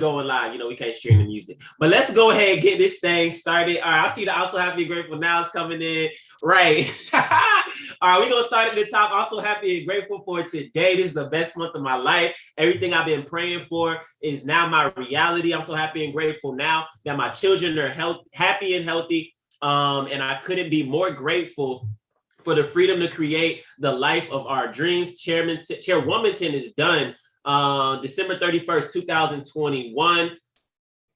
going live. We can't stream the music. But let's go ahead and get this thing started. All right, I see the also happy and grateful now is coming in. Right. All right, we're going to start at the top. Also happy and grateful for today. This is the best month of my life. Everything I've been praying for is now my reality. I'm so happy and grateful now that my children are happy and healthy. And I couldn't be more grateful for the freedom to create the life of our dreams. Chairwomanton is done December 31st, 2021.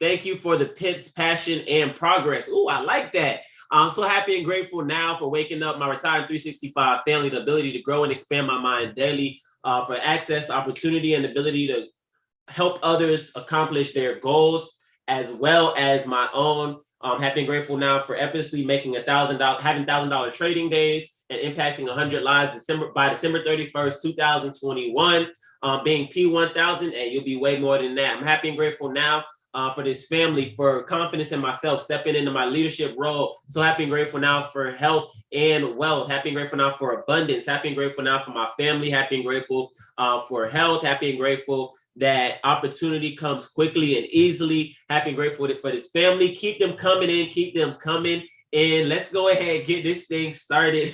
Thank you for the pips, passion, and progress. Ooh, I like that. I'm so happy and grateful now for waking up my retired 365 family, the ability to grow and expand my mind daily, for access, opportunity, and ability to help others accomplish their goals as well as my own. Happy and grateful now for effortlessly making $1,000, having $1,000 trading days and impacting 100 lives by December 31st, 2021. Being P1000, and you'll be way more than that. I'm happy and grateful now for this family, for confidence in myself, stepping into my leadership role. So happy and grateful now for health and wealth. Happy and grateful now for abundance. Happy and grateful now for my family. Happy and grateful for health. Happy and grateful that opportunity comes quickly and easily. Happy and grateful for this family. Keep them coming in. Keep them coming in. Let's go ahead and get this thing started.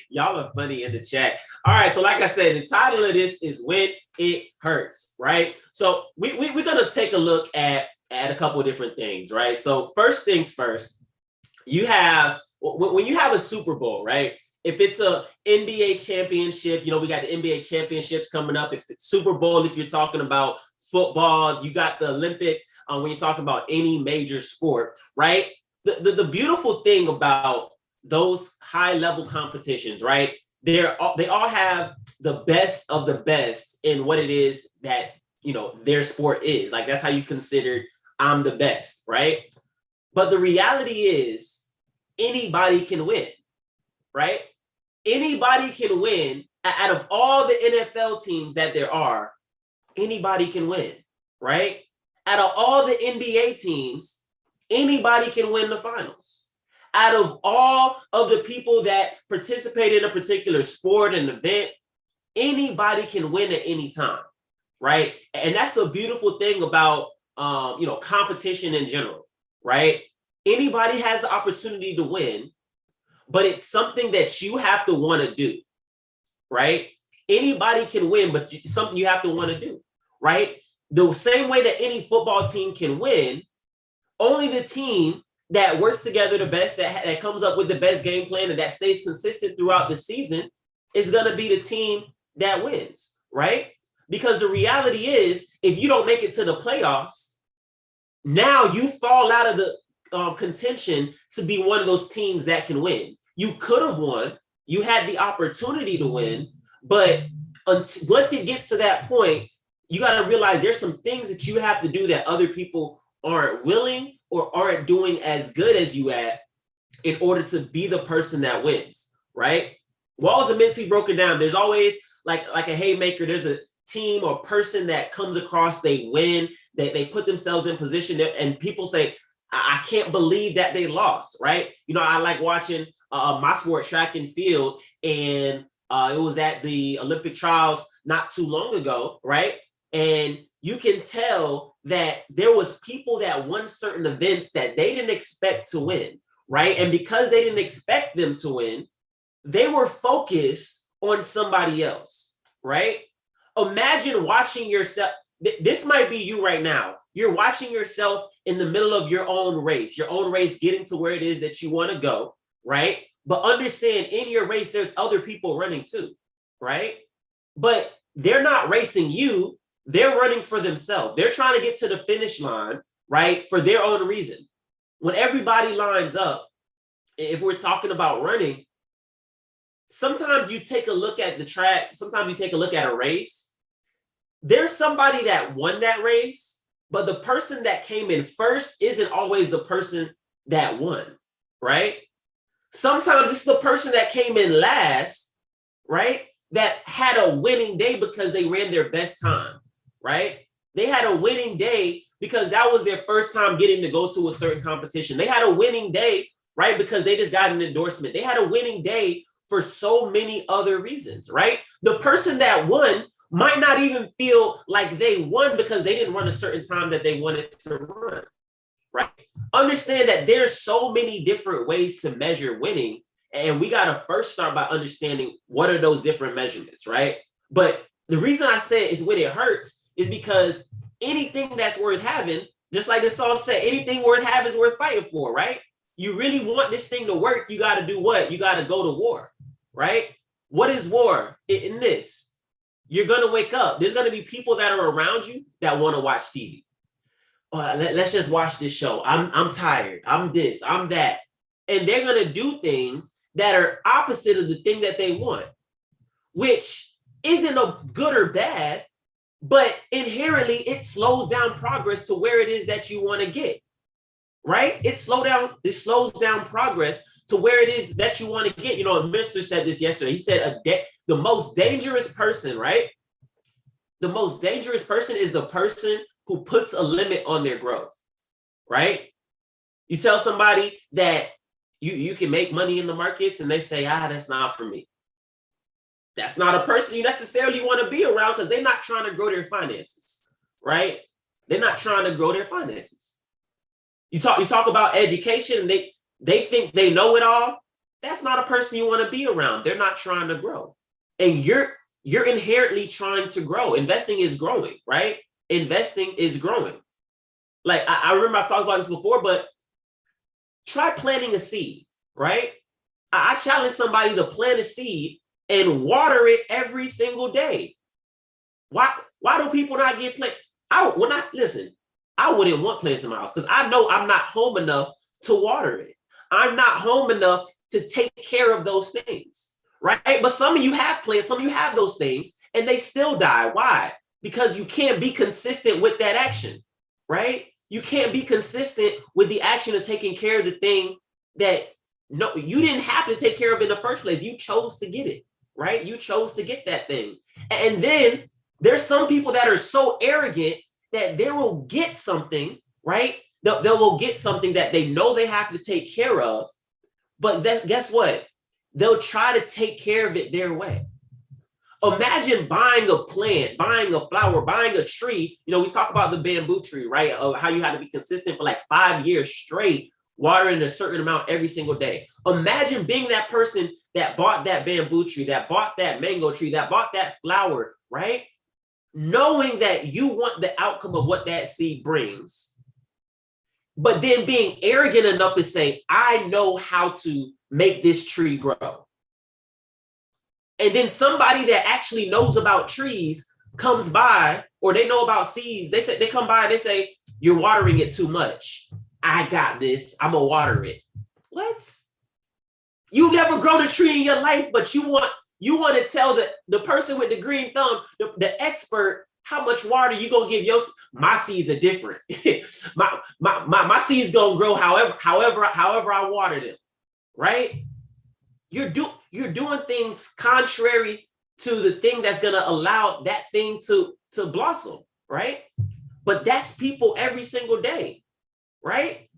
Y'all are funny in the chat. All right. So like I said, the title of this is When It Hurts, right? So we're going to take a look at a couple of different things, right? So first things first, when you have a Super Bowl, right? If it's a NBA championship, we got the NBA championships coming up. If it's Super Bowl, if you're talking about football, you got the Olympics, when you're talking about any major sport, right? The beautiful thing about those high level competitions, right? They all have the best of the best in what it is that, their sport is. Like, that's how you consider I'm the best, right? But the reality is anybody can win, right? Anybody can win. Out of all the NFL teams that there are, anybody can win, right? Out of all the NBA teams, anybody can win the finals. Out of all of the people that participate in a particular sport and event, anybody can win at any time, right? And that's the beautiful thing about, competition in general, right? Anybody has the opportunity to win, but it's something that you have to want to do, right? Anybody can win, but something you have to want to do, right? The same way that any football team can win, only the team that works together the best, that comes up with the best game plan and that stays consistent throughout the season is going to be the team that wins, right? Because the reality is, if you don't make it to the playoffs, now you fall out of the contention to be one of those teams that can win. You could have won. You had the opportunity to win, but once it gets to that point, you got to realize there's some things that you have to do that other people aren't willing or aren't doing as good as you at in order to be the person that wins, right? Walls are meant to be broken down. There's always like a haymaker. There's a team or person that comes across, they win, they put themselves in position, and people say, I can't believe that they lost, right? I like watching my sport, track and field, and it was at the Olympic trials not too long ago, right? And you can tell that there was people that won certain events that they didn't expect to win, right? And because they didn't expect them to win, they were focused on somebody else, right? Imagine watching yourself. This might be you right now. You're watching yourself in the middle of your own race getting to where it is that you want to go, right? But understand, in your race, there's other people running too, right? But they're not racing you. They're running for themselves. They're trying to get to the finish line, right? For their own reason. When everybody lines up, if we're talking about running, sometimes you take a look at the track, sometimes you take a look at a race. There's somebody that won that race, but the person that came in first isn't always the person that won, right? Sometimes it's the person that came in last, right? That had a winning day because they ran their best time, right? They had a winning day because that was their first time getting to go to a certain competition. They had a winning day, right? Because they just got an endorsement. They had a winning day for so many other reasons, right? The person that won might not even feel like they won because they didn't run a certain time that they wanted to run, right? Understand that there's so many different ways to measure winning, and we got to first start by understanding what are those different measurements, right? But the reason I say is when it hurts is because anything that's worth having, just like the song said, anything worth having is worth fighting for, right? You really want this thing to work, you got to do what? You got to go to war, right? What is war in this? You're going to wake up. There's going to be people that are around you that want to watch TV. Let's just watch this show. I'm tired. I'm this, I'm that. And they're going to do things that are opposite of the thing that they want, which isn't a good or bad, but inherently it slows down progress to where it is that you want to get, right? It slows down progress to where it is that you want to get. You know, a minister said this yesterday. He said the most dangerous person, right? The most dangerous person is the person who puts a limit on their growth, right? You tell somebody that you can make money in the markets and they say, that's not for me. That's not a person you necessarily want to be around because they're not trying to grow their finances, right? They're not trying to grow their finances. You talk about education and they think they know it all. That's not a person you want to be around. They're not trying to grow. And you're inherently trying to grow. Investing is growing, right? Investing is growing. Like I remember I talked about this before, but try planting a seed, right? I challenge somebody to plant a seed and water it every single day. Why do people not get planted? I wouldn't want plants in my house because I know I'm not home enough to water it. I'm not home enough to take care of those things, right? But some of you have plants, some of you have those things, and they still die. Why? Because you can't be consistent with that action, right? You can't be consistent with the action of taking care of the thing that you didn't have to take care of in the first place. You chose to get it, right? You chose to get that thing. And then there's some people that are so arrogant that they will get something, right? They'll go get something that they know they have to take care of, but guess what? They'll try to take care of it their way. Imagine buying a plant, buying a flower, buying a tree. You know, we talk about the bamboo tree, right? Of how you had to be consistent for like 5 years straight, watering a certain amount every single day. Imagine being that person that bought that bamboo tree, that bought that mango tree, that bought that flower, right? Knowing that you want the outcome of what that seed brings, but then being arrogant enough to say, I know how to make this tree grow. And then somebody that actually knows about trees comes by, or they know about seeds. They come by and they say, you're watering it too much. I got this. I'm gonna water it. What? You never grown a tree in your life, but you want to tell the person with the green thumb, the expert, how much water you gonna give my seeds are different. my seeds gonna grow however I water them, right? You're doing things contrary to the thing that's gonna allow that thing to blossom, right? But that's people every single day, right?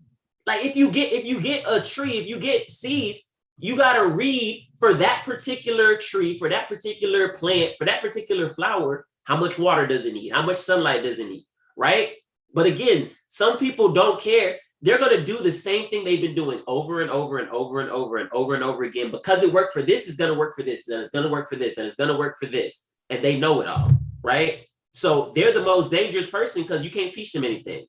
Like if you get a tree, if you get seeds, you gotta read for that particular tree, for that particular plant, for that particular flower, how much water does it need? How much sunlight does it need, right? But again, some people don't care. They're going to do the same thing they've been doing over and over and over and over and over and over again. Because it worked for this, it's going to work for this, and it's going to work for this, and it's going to work for this. And they know it all, right? So they're the most dangerous person because you can't teach them anything,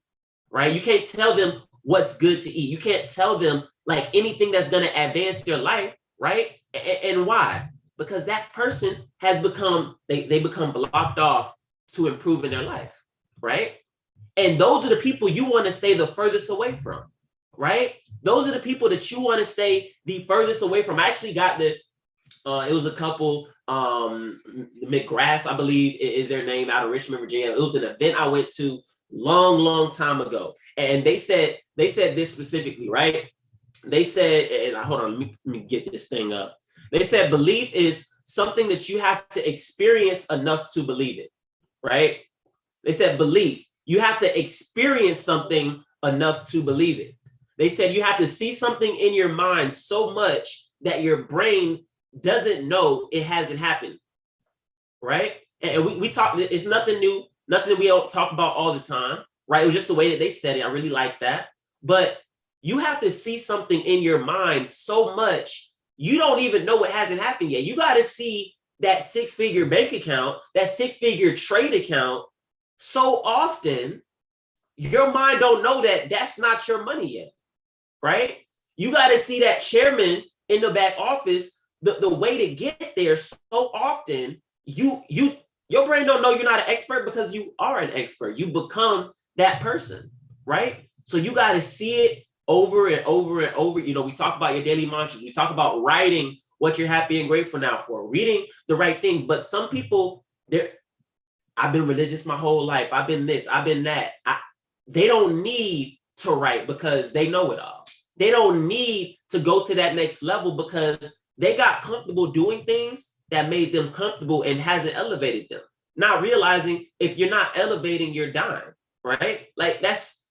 right? You can't tell them what's good to eat. You can't tell them like anything that's going to advance their life, right? And why? Because that person has become, they become blocked off to improve in their life, right? And those are the people you want to stay the furthest away from, right? Those are the people that you want to stay the furthest away from. I actually got this. It was a couple, McGrath, I believe is their name, out of Richmond, Virginia. It was an event I went to long time ago. And they said this specifically, right? They said, and hold on, let me get this thing up. They said belief is something that you have to experience enough to believe it, right? They said belief. You have to experience something enough to believe it. They said you have to see something in your mind so much that your brain doesn't know it hasn't happened, right? And we talk, it's nothing new, nothing that we don't talk about all the time, right? It was just the way that they said it. I really like that. But you have to see something in your mind so much, you don't even know what hasn't happened yet. You got to see that six-figure bank account, that six-figure trade account so often, your mind don't know that that's not your money yet, right? You got to see that chairman in the back office, the way to get there so often, your brain don't know you're not an expert because you are an expert. You become that person, right? So you got to see it over and over and over. You know, we talk about your daily mantras. We talk about writing what you're happy and grateful now for, reading the right things. But some people, I've been religious my whole life. I've been this, I've been that. They don't need to write because they know it all. They don't need to go to that next level because they got comfortable doing things that made them comfortable and hasn't elevated them. Not realizing if you're not elevating, you're dying, right? Like that's,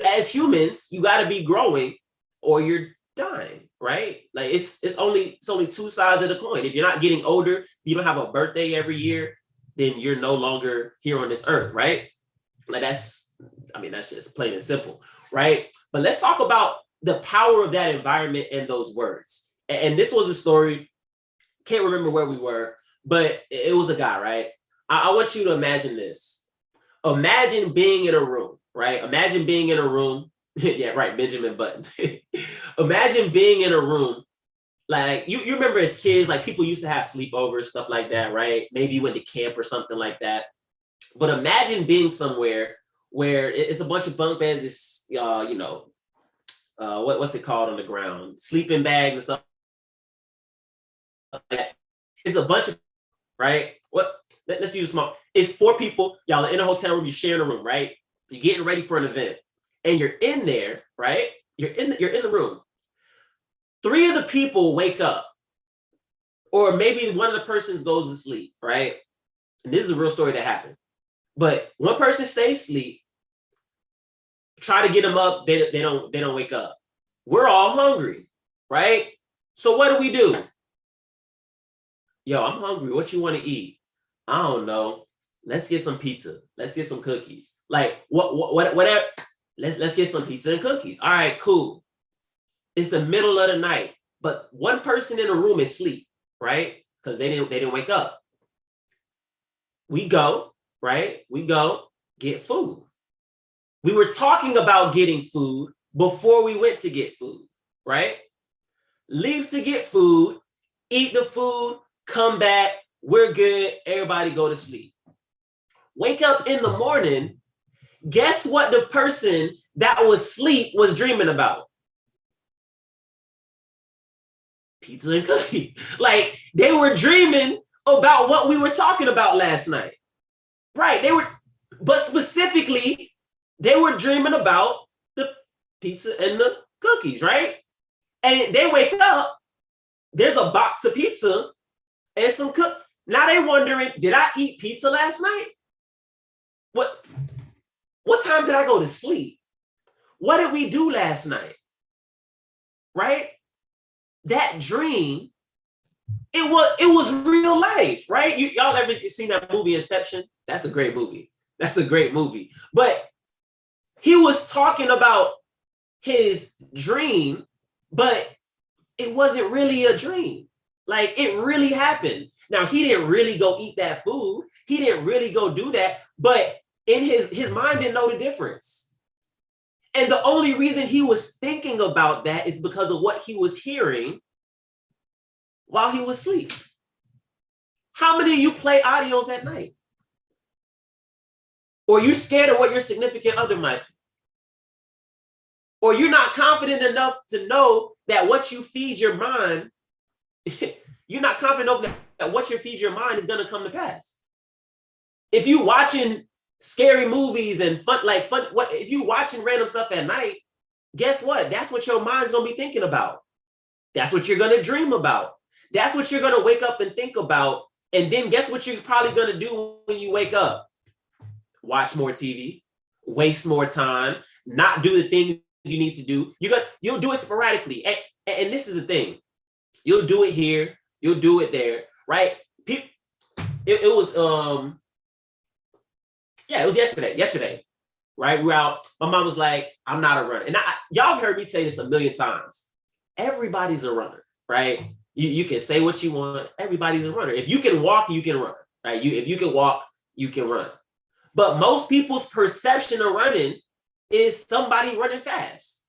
as humans, you got to be growing or you're dying, right? Like it's only two sides of the coin. If you're not getting older, you don't have a birthday every year, then you're no longer here on this earth, right? Like that's just plain and simple, right? But let's talk about the power of that environment and those words. And this was a story, can't remember where we were, but it was a guy, right? I want you to imagine this. Imagine being in a room, right? Imagine being in a room. Yeah, right, Benjamin Button. Imagine being in a room. Like you remember as kids, like people used to have sleepovers, stuff like that, right? Maybe you went to camp or something like that. But imagine being somewhere where it's a bunch of bunk beds. It's what's it called on the ground? Sleeping bags and stuff like that. It's a bunch of, right? Let's use a small. It's 4 people. Y'all are in a hotel room. You're sharing a room, right? You're getting ready for an event, and you're in there, right? You're in the room. 3 of the people wake up, or maybe one of the persons goes to sleep, right? And this is a real story that happened. But one person stays asleep. Try to get them up. They don't wake up. We're all hungry, right? So what do? Yo, I'm hungry. What you want to eat? I don't know. Let's get some pizza. Let's get some cookies. Like whatever. Let's get some pizza and cookies. All right, cool. It's the middle of the night, but one person in the room is asleep, right? Because they didn't wake up. We go, right? We go get food. We were talking about getting food before we went to get food, right? Leave to get food, eat the food, come back, we're good, everybody go to sleep. Wake up in the morning, guess what the person that was asleep was dreaming about? Pizza and cookie. Like they were dreaming about what we were talking about last night. Right, but specifically, they were dreaming about the pizza and the cookies, right? And they wake up, there's a box of pizza and some cook. Now they wondering, did I eat pizza last night? What time did I go to sleep? What did we do last night? Right? That dream, it was real life, right? Y'all ever seen that movie Inception? That's a great movie. But he was talking about his dream, but it wasn't really a dream. Like it really happened. Now he didn't really go eat that food. He didn't really go do that, but in his mind didn't know the difference. And the only reason he was thinking about that is because of what he was hearing while he was asleep. How many of you play audios at night? Or you're scared of what your significant other might be? Or you're not confident enough to know that what you feed your mind, you're not confident enough that what you feed your mind is going to come to pass. If you watching scary movies and if you watching random stuff at night, guess what? That's what your mind's going to be thinking about. That's what you're going to dream about. That's what you're going to wake up and think about. And then guess what you're probably going to do when you wake up? Watch more TV, waste more time, not do the things you need to do. You'll do it sporadically. And this is the thing. You'll do it here. You'll do it there, right? it was yeah, it was yesterday, right? We're out. My mom was like, I'm not a runner. And y'all have heard me say this a million times. Everybody's a runner, right? You can say what you want. Everybody's a runner. If you can walk, you can run, right? If you can walk, you can run. But most people's perception of running is somebody running fast.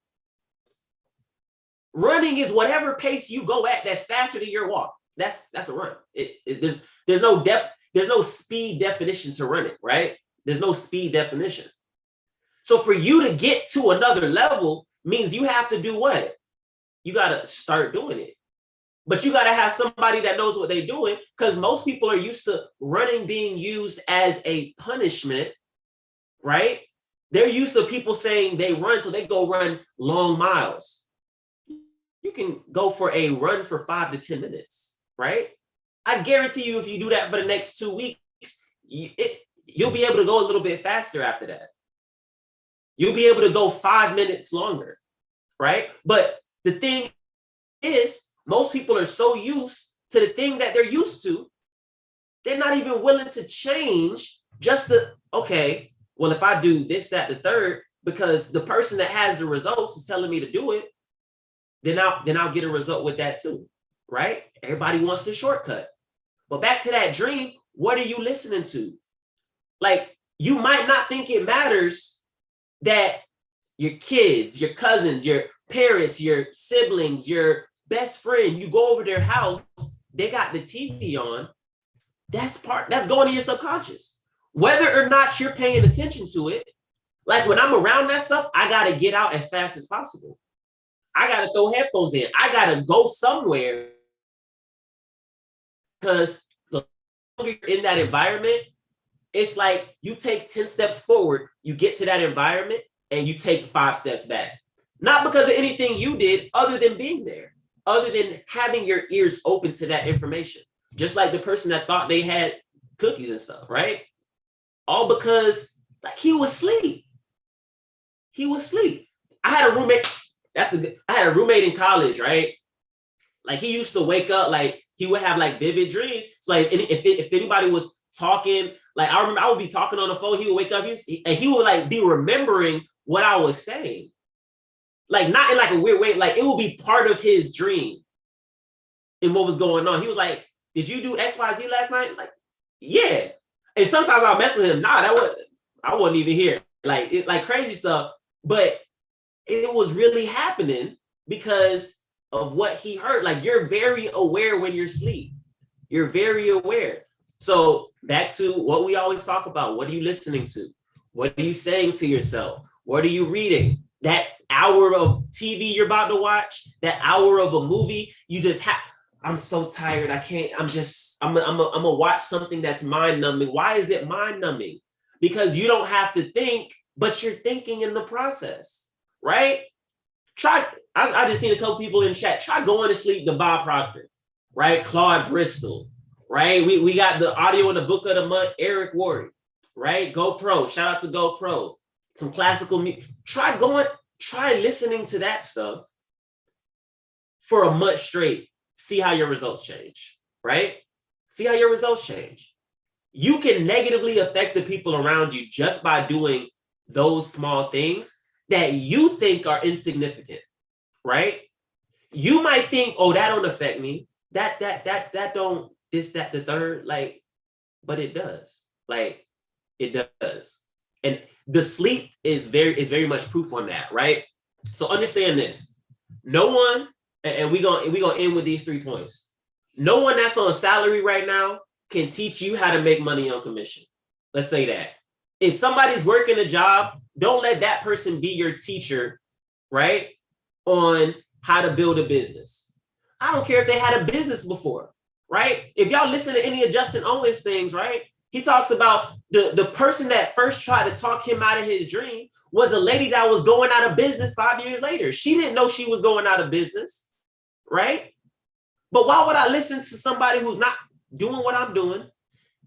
Running is whatever pace you go at that's faster than your walk. That's a run. There's no speed definition to running, right? There's no speed definition. So for you to get to another level means you have to do what? You got to start doing it. But you got to have somebody that knows what they're doing, because most people are used to running being used as a punishment, right? They're used to people saying they run, so they go run long miles. You can go for a run for 5 to 10 minutes, right? I guarantee you, if you do that for the next 2 weeks, you'll be able to go a little bit faster after that. You'll be able to go 5 minutes longer, right? But the thing is, most people are so used to the thing that they're used to, they're not even willing to change just to, okay, well, if I do this, that, the third, because the person that has the results is telling me to do it, then I'll get a result with that too, right? Everybody wants the shortcut. But back to that dream, what are you listening to? Like, you might not think it matters that your kids, your cousins, your parents, your siblings, your best friend, you go over their house, they got the TV on. That's going to your subconscious. Whether or not you're paying attention to it, like when I'm around that stuff, I got to get out as fast as possible. I got to throw headphones in. I got to go somewhere, because the longer you're in that environment, it's like you take 10 steps forward, you get to that environment, and you take 5 steps back. Not because of anything you did other than being there, other than having your ears open to that information. Just like the person that thought they had cookies and stuff, right? All because like he was asleep. He was asleep. I had a roommate. I had a roommate in college, right? Like he used to wake up, like he would have like vivid dreams. So like if anybody was talking, like I remember I would be talking on the phone, he would wake up and he would like be remembering what I was saying. Like not in like a weird way, like it will be part of his dream and what was going on. He was like, did you do XYZ last night? Like, yeah. And sometimes I'll mess with him. Nah, I wasn't even here. Like crazy stuff. But it was really happening because of what he heard. Like you're very aware when you're asleep. You're very aware. So back to what we always talk about. What are you listening to? What are you saying to yourself? What are you reading? That hour of TV you're about to watch, that hour of a movie, you just have, I'm so tired. I can't, I'm gonna watch something that's mind numbing. Why is it mind numbing? Because you don't have to think, but you're thinking in the process, right? I just seen a couple people in chat, try going to sleep to Bob Proctor, right? Claude Bristol, right? We got the audio in the book of the month, Eric Worre, right? GoPro, shout out to GoPro. Some classical music. Try listening to that stuff for a month straight. See how your results change, right? See how your results change. You can negatively affect the people around you just by doing those small things that you think are insignificant, right? You might think, oh, that don't affect me. That don't, this, that, the third, like, but it does. Like, it does. And the sleep is very much proof on that, right? So understand this. No one, and we're gonna end with these 3 points. No one that's on a salary right now can teach you how to make money on commission. Let's say that. If somebody's working a job, don't let that person be your teacher, right? On how to build a business. I don't care if they had a business before, right? If y'all listen to any of Justin Owens things, right? He talks about the person that first tried to talk him out of his dream was a lady that was going out of business 5 years later. She didn't know she was going out of business, right? But why would I listen to somebody who's not doing what I'm doing?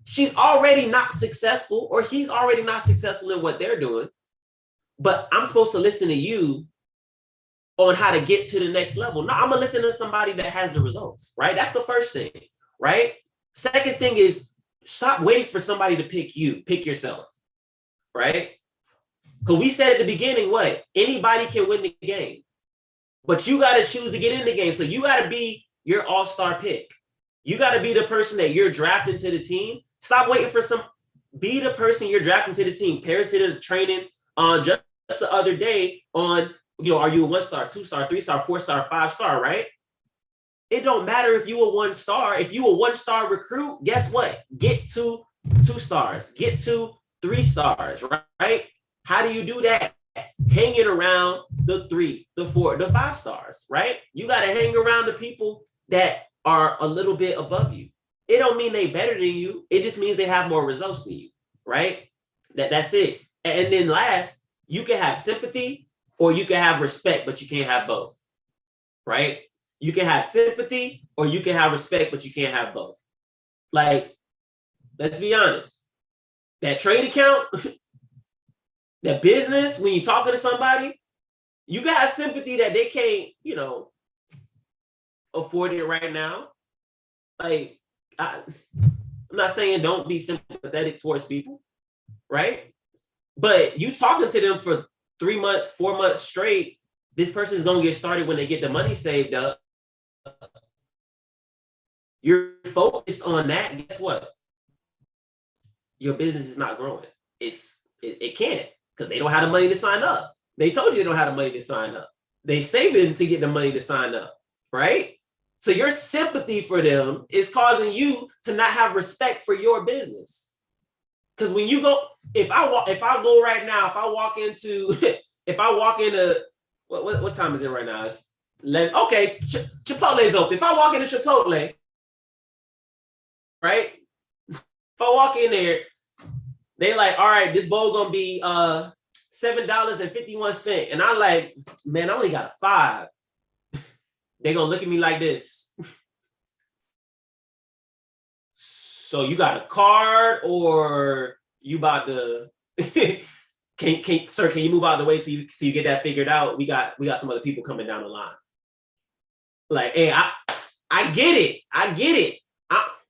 She's already not successful, or he's already not successful in what they're doing. But I'm supposed to listen to you on how to get to the next level. No, I'm going to listen to somebody that has the results, right? That's the first thing, right? Second thing is, Stop waiting for somebody to pick you. Pick yourself, right? Because we said at the beginning, what? Anybody can win the game, but you got to choose to get in the game. So you got to be your all-star pick. You got to be the person that you're drafting to the team. Stop waiting for some. Be the person you're drafting to the team. Paris did a training on just the other day on, are you a 1-star, 2-star, 3-star, 4-star, 5-star, right? It don't matter if you a 1-star. If you a 1-star recruit, guess what? Get to 2 stars. Get to 3 stars, right? How do you do that? Hanging around the 3, the 4, the 5 stars, right? You got to hang around the people that are a little bit above you. It don't mean they better than you. It just means they have more results than you, right? That's it. And then last, you can have sympathy or you can have respect, but you can't have both, right? You can have sympathy or you can have respect, but you can't have both. Like, let's be honest. That trade account, that business, when you're talking to somebody, you got sympathy that they can't, afford it right now. Like, I'm not saying don't be sympathetic towards people, right? But you talking to them for 3 months, 4 months straight, this person is going to get started when they get the money saved up. You're focused on that. Guess what? Your business is not growing. It can't because they don't have the money to sign up. They told you they don't have the money to sign up. They saving to get the money to sign up, right? So your sympathy for them is causing you to not have respect for your business. Because when you go, if I go right now, if I walk into what time is it right now? It's 11. Okay, Chipotle's open. If I walk into Chipotle, right? If I walk in there, they like, all right, this bowl gonna be $7.51. And I'm like, man, I only got a 5. They gonna look at me like this. So you got a card or you about to can you move out of the way so you get that figured out? We got some other people coming down the line. Like, hey, I get it.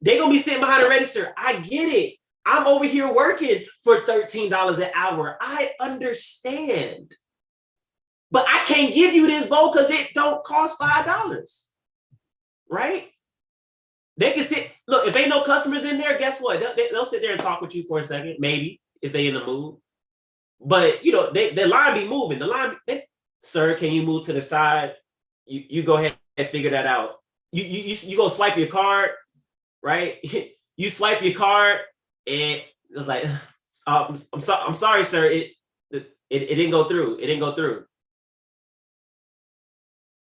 They gonna be sitting behind the register. I get it. I'm over here working for $13 an hour. I understand. But I can't give you this bowl because it don't cost $5. Right? They can sit. Look, if ain't no customers in there, guess what? They'll sit there and talk with you for a second, maybe, if they in the mood. But the line be moving. The line, sir, can you move to the side? You go ahead and figure that out. You go swipe your card, right? You swipe your card, and it's like, I'm sorry, sir. It didn't go through. It didn't go through.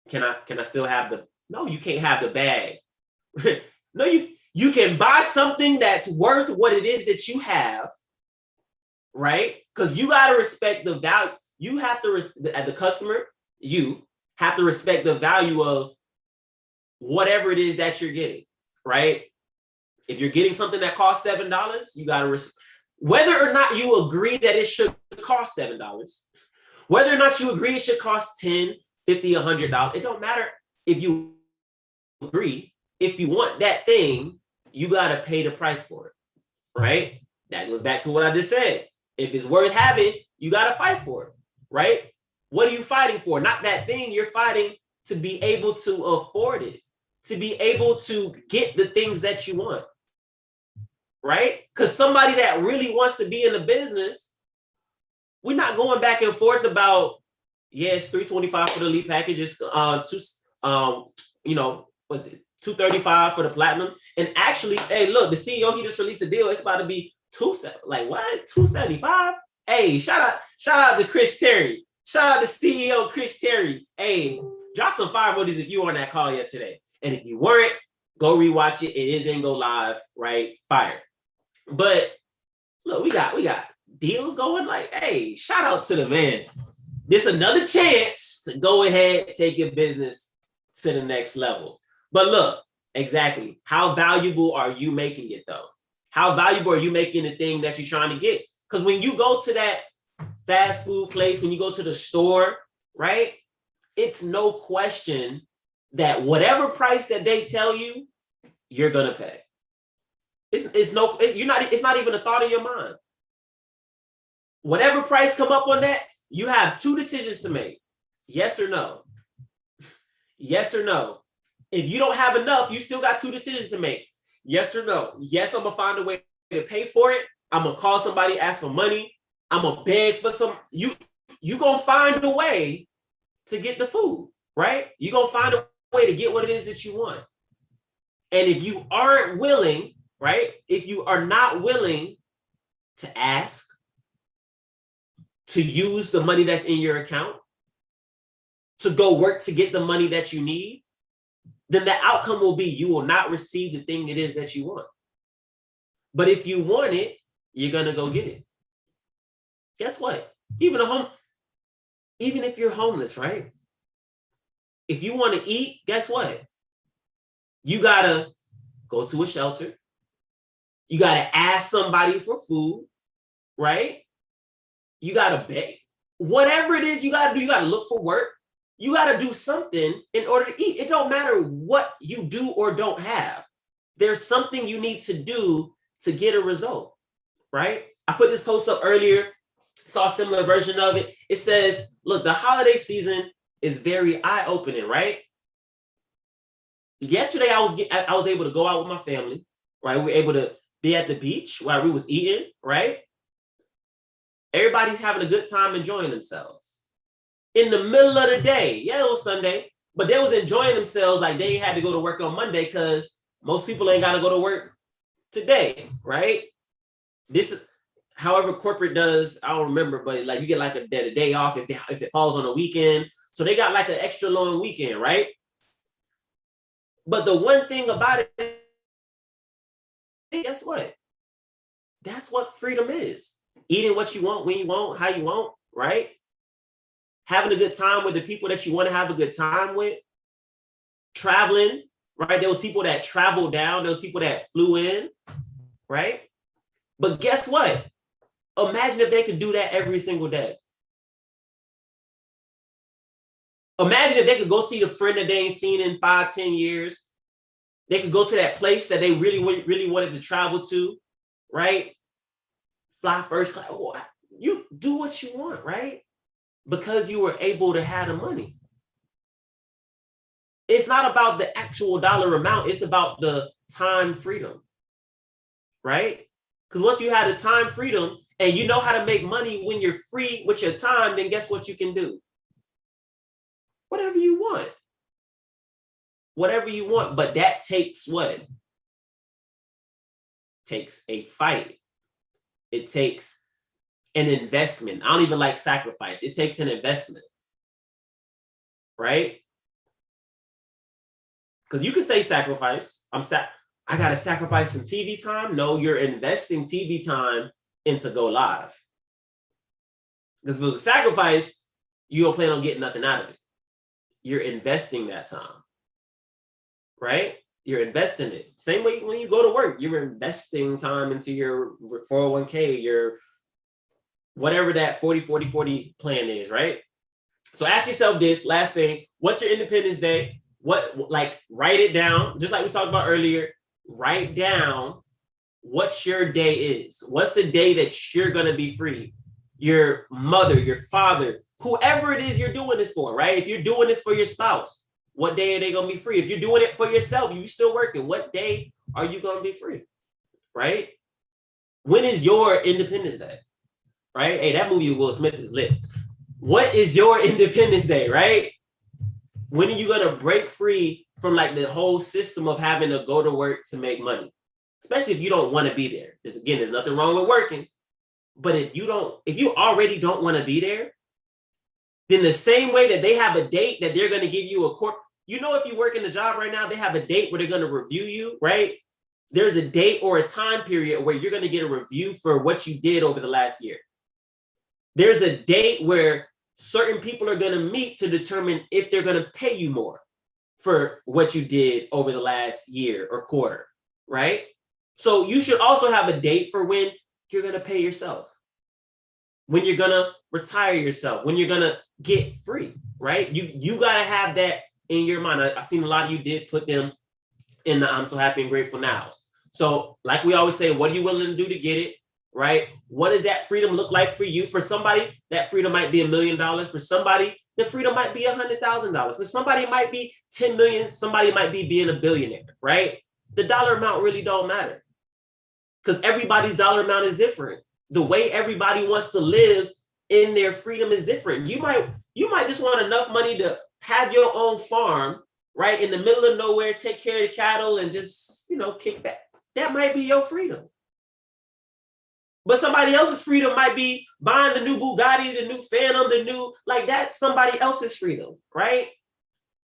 Can I still have the? No, you can't have the bag. No, you can buy something that's worth what it is that you have, right? Because you got to respect the value. You have to, as the customer, you have to respect the value of whatever it is that you're getting, right? If you're getting something that costs $7, you got to whether or not you agree that it should cost $7, whether or not you agree it should cost $10, $50, $100, it don't matter if you agree. If you want that thing, you got to pay the price for it, right? That goes back to what I just said. If it's worth having, you got to fight for it, right? What are you fighting for? Not that thing. You're fighting to be able to afford it, to be able to get the things that you want, right? Because somebody that really wants to be in the business, we're not going back and forth about, it's $325 for the elite package. It's what's it? $235 for the platinum. And actually, hey, look, the CEO, he just released a deal. It's about to be $275. Hey, shout out to Chris Terry. Shout out to CEO Chris Terry. Hey, drop some fire emojis if you were on that call yesterday. And if you weren't, go rewatch it. It is in go live, right? Fire. But look, we got deals going. Like, hey, shout out to the man. This another chance to go ahead and take your business to the next level. But look, exactly, how valuable are you making it though? How valuable are you making the thing that you're trying to get? Because when you go to that fast food place, when you go to the store, right, it's no question that whatever price that they tell you, you're going to pay. It's not even a thought in your mind. Whatever price come up on that, you have two decisions to make. Yes or no. Yes or no. If you don't have enough, you still got two decisions to make. Yes or no. Yes, I'm gonna find a way to pay for it. I'm gonna call somebody, ask for money. I'm gonna beg for some. You gonna find a way to get the food, right? You gonna find a way to get what it is that you want. And if you aren't willing, right? If you are not willing to ask, to use the money that's in your account, to go work to get the money that you need, then the outcome will be you will not receive the thing it is that you want. But if you want it, you're gonna go get it. Guess what? Even if you're homeless, right? If you want to eat, guess what? You gotta go to a shelter. You gotta ask somebody for food, right? You gotta beg. Whatever it is you gotta do, you gotta look for work. You gotta do something in order to eat. It don't matter what you do or don't have. There's something you need to do to get a result, right? I put this post up earlier, saw a similar version of it. It says, look, the holiday season is very eye-opening, right? Yesterday, I was able to go out with my family, right? We were able to be at the beach while we was eating, right? Everybody's having a good time enjoying themselves. In the middle of the day, yeah, it was Sunday, but they was enjoying themselves like they had to go to work on Monday because most people ain't got to go to work today, right? This is, however corporate does, I don't remember, but like you get like a day off if it falls on a weekend. So they got like an extra long weekend, right? But the one thing about it, guess what? That's what freedom is. Eating what you want, when you want, how you want, right? Having a good time with the people that you want to have a good time with. Traveling, right? There was people that traveled down. There was people that flew in, right? But guess what? Imagine if they could do that every single day. Imagine if they could go see the friend that they ain't seen in 5-10 years. They could go to that place that they really wanted to travel to, right? Fly first class. Oh, you do what you want, right? Because you were able to have the money. It's not about the actual dollar amount. It's about the time freedom, right? Because once you have the time freedom and you know how to make money when you're free with your time, then guess what you can do? Whatever you want. Whatever you want. But that takes what? Takes a fight. It takes an investment. I don't even like sacrifice. It takes an investment. Right? Because you can say sacrifice. I got to sacrifice some TV time. No, you're investing TV time into go live. Because if it was a sacrifice, you don't plan on getting nothing out of it. You're investing that time. Right? You're investing it. Same way when you go to work, you're investing time into your 401k, your whatever that 40-40-40 plan is, right? So ask yourself this, last thing, what's your Independence Day? Write it down, just like we talked about earlier, write down what your day is. What's the day that you're going to be free? Your mother, your father, whoever it is you're doing this for, right? If you're doing this for your spouse, what day are they going to be free? If you're doing it for yourself, you still working, what day are you going to be free, right? When is your Independence Day, right? Hey, that movie with Will Smith is lit. What is your Independence Day, right? When are you going to break free from like the whole system of having to go to work to make money? Especially if you don't want to be there. There's nothing wrong with working. But if you already don't want to be there, then the same way that they have a date that they're going to give you if you work in the job right now, they have a date where they're going to review you, right? There's a date or a time period where you're going to get a review for what you did over the last year. There's a date where certain people are going to meet to determine if they're going to pay you more for what you did over the last year or quarter, right? So you should also have a date for when you're going to pay yourself, when you're going to retire yourself, when you're going to get free, right? You got to have that in your mind. I've seen a lot of you did put them in the I'm so happy and grateful nows. So, like we always say, what are you willing to do to get it? Right? What does that freedom look like for you? For somebody, that freedom might be $1 million. For somebody, the freedom might be $100,000. For somebody, it might be 10 million. Somebody might be being a billionaire, right? The dollar amount really don't matter because everybody's dollar amount is different. The way everybody wants to live in their freedom is different. You might just want enough money to have your own farm, right, in the middle of nowhere, take care of the cattle, and just kick back. That might be your freedom. But somebody else's freedom might be buying the new Bugatti, the new Phantom, that's somebody else's freedom, right?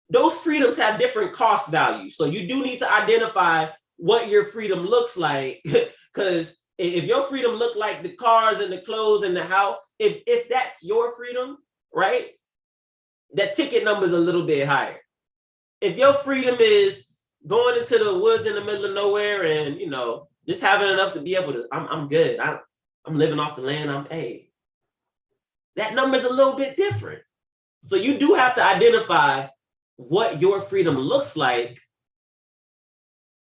Those freedoms have different cost values. So you do need to identify what your freedom looks like. Because if your freedom look like the cars and the clothes and the house, if that's your freedom, right, that ticket number is a little bit higher. If your freedom is going into the woods in the middle of nowhere and, just having enough to be able to, I'm good. I'm living off the land. That number is a little bit different. So you do have to identify what your freedom looks like.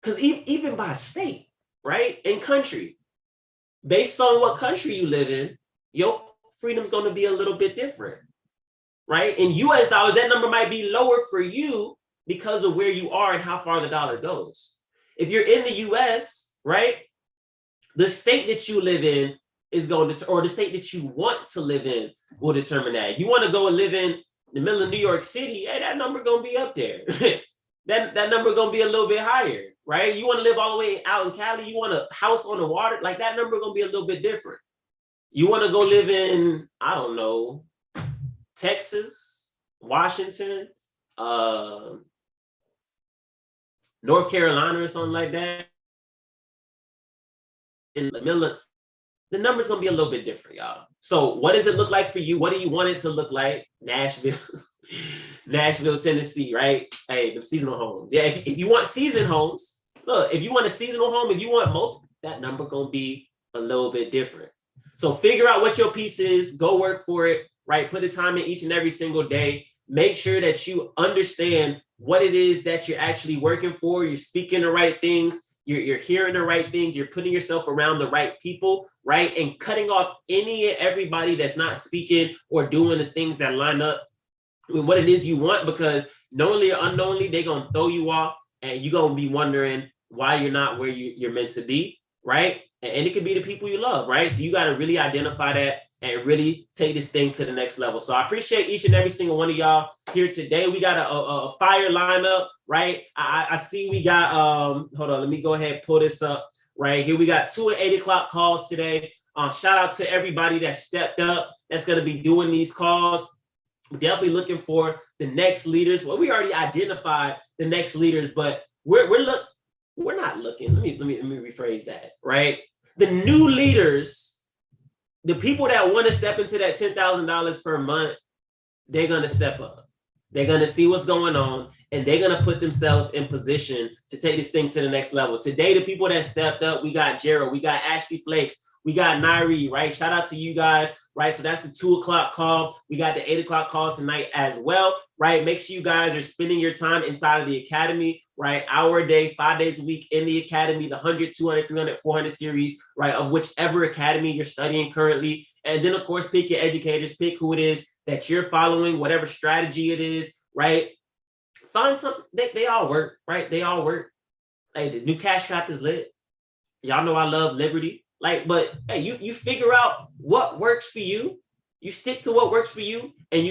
Because even by state, right, and country, based on what country you live in, your freedom is going to be a little bit different, right? In US dollars, that number might be lower for you because of where you are and how far the dollar goes. If you're in the US, right, the state that you live in is going to, or the state that you want to live in will determine that. If you want to go and live in the middle of New York City, hey, that number going to be up there. that number going to be a little bit higher, right? You want to live all the way out in Cali, you want a house on the water, like that number going to be a little bit different. You want to go live in, I don't know, Texas, Washington, North Carolina or something like that, in the middle of, the number's going to be a little bit different, y'all. So what does it look like for you? What do you want it to look like? Nashville, Tennessee, right? Hey, the seasonal homes. Yeah, if you want season homes, look, if you want a seasonal home, if you want multiple, that number going to be a little bit different. So figure out what your piece is, go work for it, right? Put the time in each and every single day. Make sure that you understand what it is that you're actually working for. You're speaking the right things. You're hearing the right things. You're putting yourself around the right people, right? And cutting off any and everybody that's not speaking or doing the things that line up with what it is you want, because knowingly or unknowingly, they're going to throw you off and you're going to be wondering why you're not where you're meant to be, right? And it could be the people you love, right? So you got to really identify that and really take this thing to the next level. So I appreciate each and every single one of y'all here today. We got a fire lineup, right? I see we got, hold on, let me go ahead and pull this up right here. We got 2 and 8 o'clock calls today. Shout out to everybody that stepped up, that's going to be doing these calls. We're definitely looking for the next leaders. Well, we already identified the next leaders, but we're not looking. Let me rephrase that, right? The new leaders, the people that want to step into that $10,000 per month, they're going to step up. They're going to see what's going on, and they're going to put themselves in position to take this thing to the next level. Today, the people that stepped up, we got Gerald, we got Ashley Flakes, we got Nairi, right? Shout out to you guys, right? So that's the 2 o'clock call. We got the 8 o'clock call tonight as well, right? Make sure you guys are spending your time inside of the academy, right? Hour a day, 5 days a week in the academy, the 100, 200, 300, 400 series, right? Of whichever academy you're studying currently. And then, of course, pick your educators, pick who it is that you're following, whatever strategy it is, right? Find something, they all work, right? They all work. Hey, the new Cash App is lit. Y'all know I love Liberty. But hey, you figure out what works for you. You stick to what works for you, and you